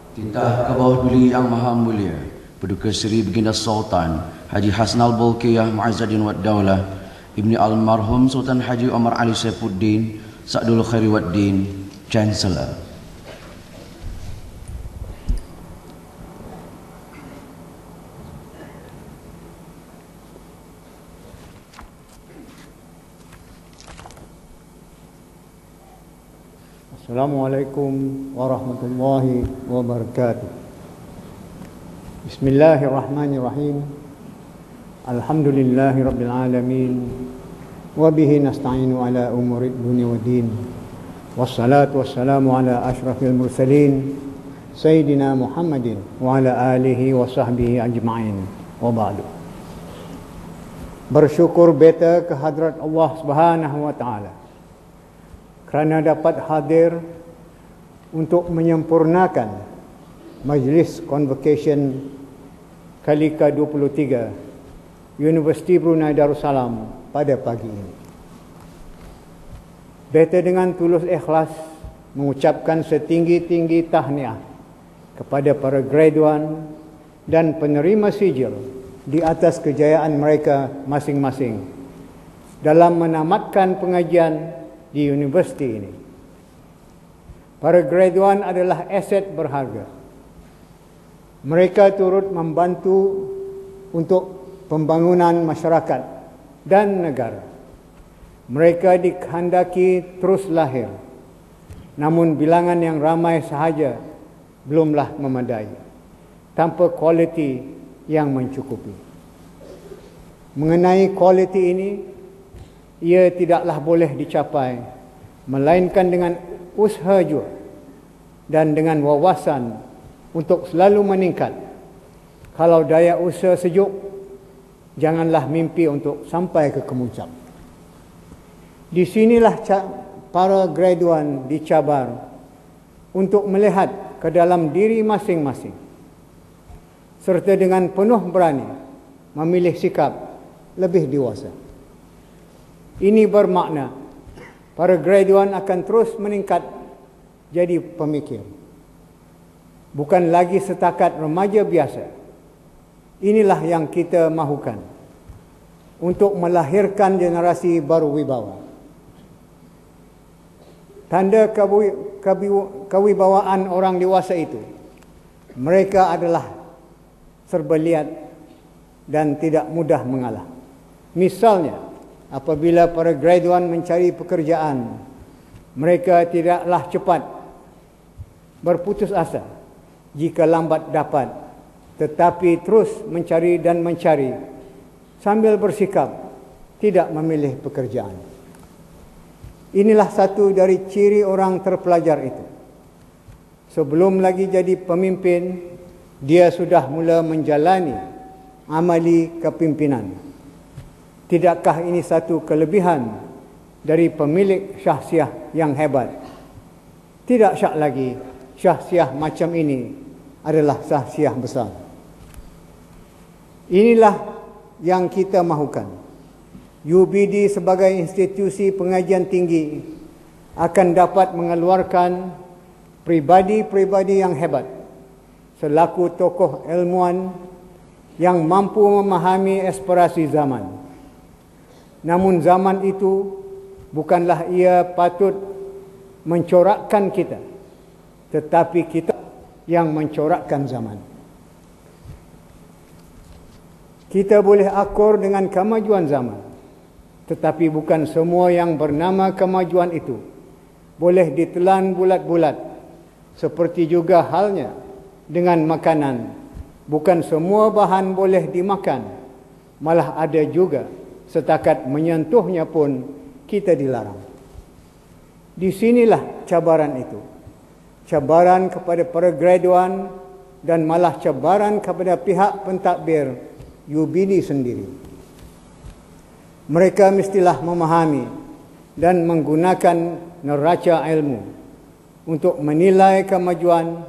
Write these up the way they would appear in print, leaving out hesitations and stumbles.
Tintah ke bawah duli yang maha mulia Paduka Seri Baginda Sultan Haji Hasnal Bolkiah Mu'azzaddin Wad Daulah Ibni Almarhum Sultan Haji Omar Ali Saifuddin Sa'dul Khairi Waddin Chancellor. Assalamualaikum warahmatullahi wabarakatuh. Bismillahirrahmanirrahim. Alhamdulillahi rabbil alamin. Wabihi nasta'inu ala umurid dunia wa din. Wassalatu wassalamu ala ashrafil mursalin Sayyidina Muhammadin wa ala alihi wa sahbihi ajma'in. Wa ba'du. Bersyukur beta kehadrat Allah Subhanahu wa ta'ala kerana dapat hadir untuk menyempurnakan Majlis Convocation kali ke-23 Universiti Brunei Darussalam pada pagi ini. Beta dengan tulus ikhlas mengucapkan setinggi-tinggi tahniah kepada para graduan dan penerima sijil di atas kejayaan mereka masing-masing dalam menamatkan pengajian di universiti ini. Para graduan adalah aset berharga. Mereka turut membantu untuk pembangunan masyarakat dan negara. Mereka dikehendaki terus lahir, namun bilangan yang ramai sahaja belumlah memadai, tanpa kualiti yang mencukupi. Mengenai kualiti ini, ia tidaklah boleh dicapai melainkan dengan usaha jua dan dengan wawasan untuk selalu meningkat. Kalau daya usaha sejuk, janganlah mimpi untuk sampai ke kemuncak. Di sinilah para graduan dicabar untuk melihat ke dalam diri masing-masing serta dengan penuh berani memilih sikap lebih dewasa. Ini bermakna para graduan akan terus meningkat jadi pemikir. Bukan lagi setakat remaja biasa. Inilah yang kita mahukan untuk melahirkan generasi baru wibawa. Tanda kewibawaan orang dewasa itu, mereka adalah serba liat dan tidak mudah mengalah. Misalnya, apabila para graduan mencari pekerjaan, mereka tidaklah cepat berputus asa jika lambat dapat, tetapi terus mencari dan mencari sambil bersikap tidak memilih pekerjaan. Inilah satu dari ciri orang terpelajar itu. Sebelum lagi jadi pemimpin, dia sudah mula menjalani amali kepimpinan. Tidakkah ini satu kelebihan dari pemilik syahsiah yang hebat? Tidak syak lagi, syahsiah macam ini adalah syahsiah besar. Inilah yang kita mahukan. UBD sebagai institusi pengajian tinggi akan dapat mengeluarkan pribadi-pribadi yang hebat selaku tokoh ilmuwan yang mampu memahami aspirasi zaman. Namun zaman itu bukanlah ia patut mencorakkan kita, tetapi kita yang mencorakkan zaman. Kita boleh akur dengan kemajuan zaman, tetapi bukan semua yang bernama kemajuan itu boleh ditelan bulat-bulat. Seperti juga halnya dengan makanan, bukan semua bahan boleh dimakan, malah ada juga setakat menyentuhnya pun kita dilarang. Di sinilah cabaran itu. Cabaran kepada para graduan dan malah cabaran kepada pihak pentadbir UBD sendiri. Mereka mestilah memahami dan menggunakan neraca ilmu untuk menilai kemajuan,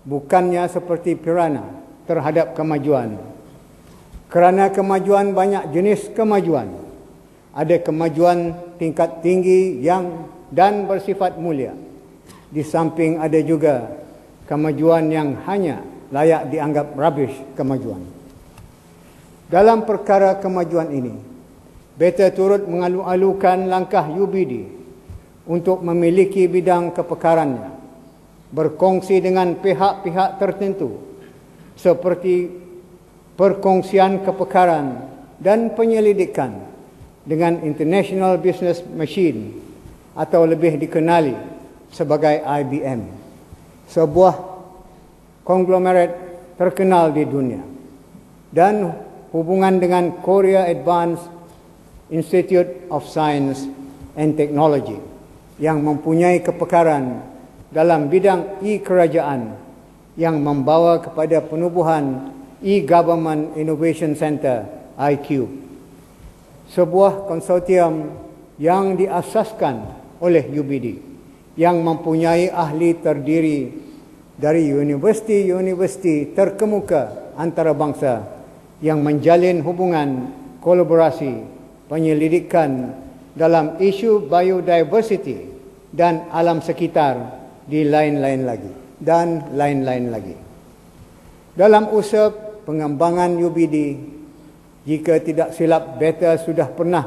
bukannya seperti pirana terhadap kemajuan. Kerana kemajuan banyak jenis kemajuan. Ada kemajuan tingkat tinggi yang dan bersifat mulia. Di samping ada juga kemajuan yang hanya layak dianggap rubbish kemajuan. Dalam perkara kemajuan ini, beta turut mengalu-alukan langkah UBD untuk memiliki bidang kepakarannya, berkongsi dengan pihak-pihak tertentu seperti perkongsian kepakaran dan penyelidikan dengan International Business Machine atau lebih dikenali sebagai IBM, sebuah konglomerat terkenal di dunia, dan hubungan dengan Korea Advanced Institute of Science and Technology yang mempunyai kepakaran dalam bidang e-kerajaan yang membawa kepada penubuhan E-Government Innovation Center IQ, sebuah konsortium yang diasaskan oleh UBD yang mempunyai ahli terdiri dari universiti-universiti terkemuka antarabangsa yang menjalin hubungan kolaborasi penyelidikan dalam isu biodiversity dan alam sekitar di lain-lain lagi. Dalam usaha pengembangan UBD, jika tidak silap beta sudah pernah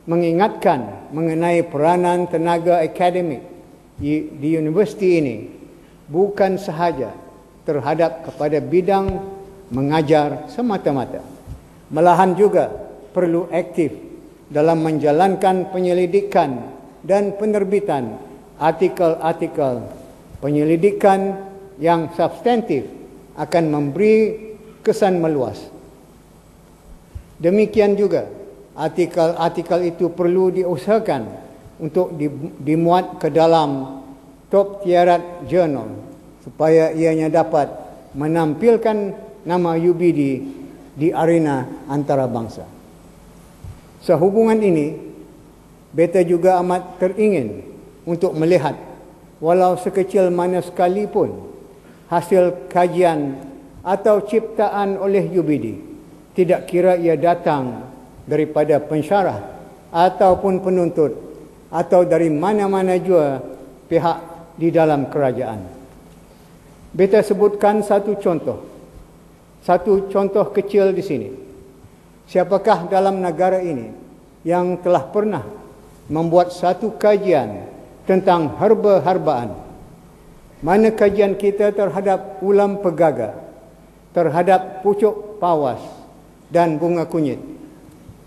mengingatkan mengenai peranan tenaga akademik di universiti ini, bukan sahaja terhadap kepada bidang mengajar semata-mata, malahan juga perlu aktif dalam menjalankan penyelidikan dan penerbitan artikel-artikel penyelidikan yang substantif akan memberi kesan meluas. Demikian juga artikel-artikel itu perlu diusahakan untuk dimuat ke dalam top tier journal supaya ianya dapat menampilkan nama UBD di arena antarabangsa. Sehubungan ini, beta juga amat teringin untuk melihat walau sekecil mana sekalipun hasil kajian atau ciptaan oleh UBD, tidak kira ia datang daripada pensyarah ataupun penuntut atau dari mana-mana jua pihak di dalam kerajaan. Beta sebutkan satu contoh kecil di sini. Siapakah dalam negara ini yang telah pernah membuat satu kajian tentang herba-herbaan? Mana kajian kita terhadap ulam pegaga, terhadap pucuk pawas dan bunga kunyit?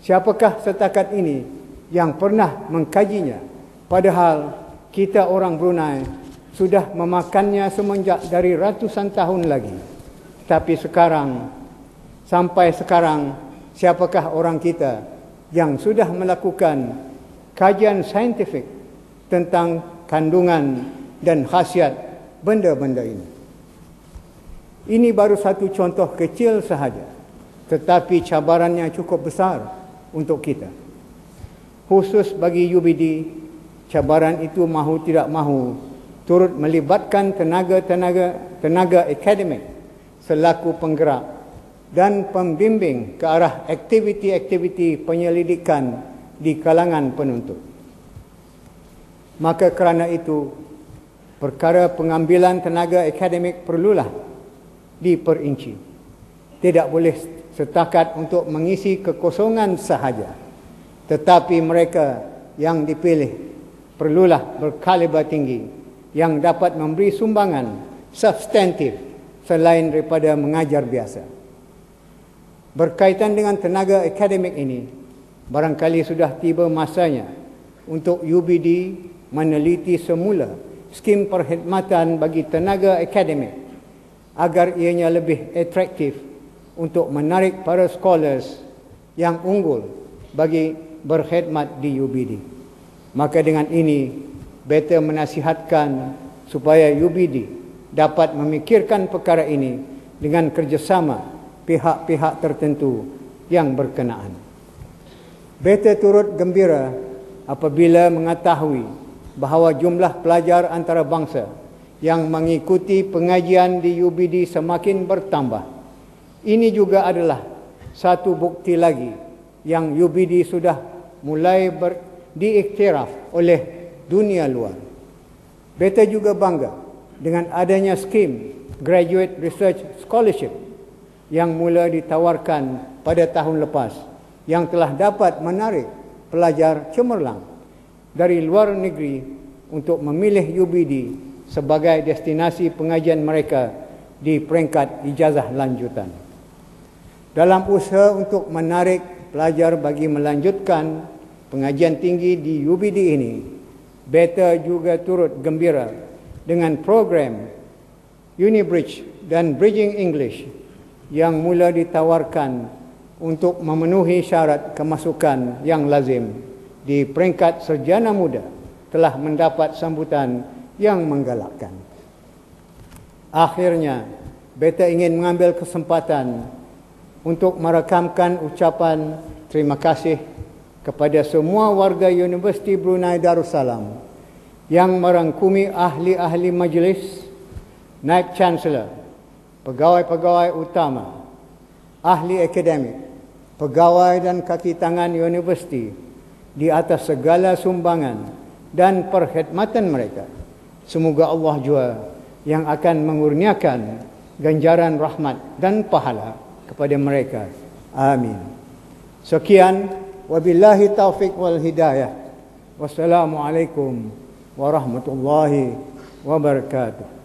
Siapakah setakat ini yang pernah mengkajinya? Padahal kita orang Brunei sudah memakannya semenjak dari ratusan tahun lagi. Tapi sampai sekarang, siapakah orang kita yang sudah melakukan kajian saintifik tentang kandungan dan khasiat benda-benda ini? Ini baru satu contoh kecil sahaja, tetapi cabarannya cukup besar untuk kita. Khusus bagi UBD, cabaran itu mahu tidak mahu turut melibatkan tenaga akademik selaku penggerak dan pembimbing ke arah aktiviti-aktiviti penyelidikan di kalangan penuntut. Maka kerana itu, perkara pengambilan tenaga akademik perlulah diperinci. Tidak boleh setakat untuk mengisi kekosongan sahaja, tetapi mereka yang dipilih perlulah berkaliber tinggi yang dapat memberi sumbangan substantif selain daripada mengajar biasa. Berkaitan dengan tenaga akademik ini, barangkali sudah tiba masanya untuk UBD meneliti semula skim perkhidmatan bagi tenaga akademik agar ianya lebih atraktif untuk menarik para scholars yang unggul bagi berkhidmat di UBD. Maka dengan ini, beta menasihatkan supaya UBD dapat memikirkan perkara ini dengan kerjasama pihak-pihak tertentu yang berkenaan. Beta turut gembira apabila mengetahui bahawa jumlah pelajar antarabangsa yang mengikuti pengajian di UBD semakin bertambah. Ini juga adalah satu bukti lagi yang UBD sudah mulai diiktiraf oleh dunia luar. Beta juga bangga dengan adanya skim Graduate Research Scholarship yang mula ditawarkan pada tahun lepas, yang telah dapat menarik pelajar cemerlang dari luar negeri untuk memilih UBD sebagai destinasi pengajian mereka di peringkat ijazah lanjutan. Dalam usaha untuk menarik pelajar bagi melanjutkan pengajian tinggi di UBD ini, Beta juga turut gembira dengan program UniBridge dan Bridging English yang mula ditawarkan untuk memenuhi syarat kemasukan yang lazim di peringkat sarjana muda telah mendapat sambutan yang menggalakkan. Akhirnya, Beta ingin mengambil kesempatan untuk merakamkan ucapan terima kasih kepada semua warga Universiti Brunei Darussalam yang merangkumi ahli-ahli majlis, Naib Chancellor, pegawai-pegawai utama, ahli akademik, pegawai dan kaki tangan universiti di atas segala sumbangan dan perkhidmatan mereka. Semoga Allah jua yang akan mengurniakan ganjaran rahmat dan pahala kepada mereka. Amin. Sekian. Wabillahi taufiq wal hidayah. Wassalamualaikum warahmatullahi wabarakatuh.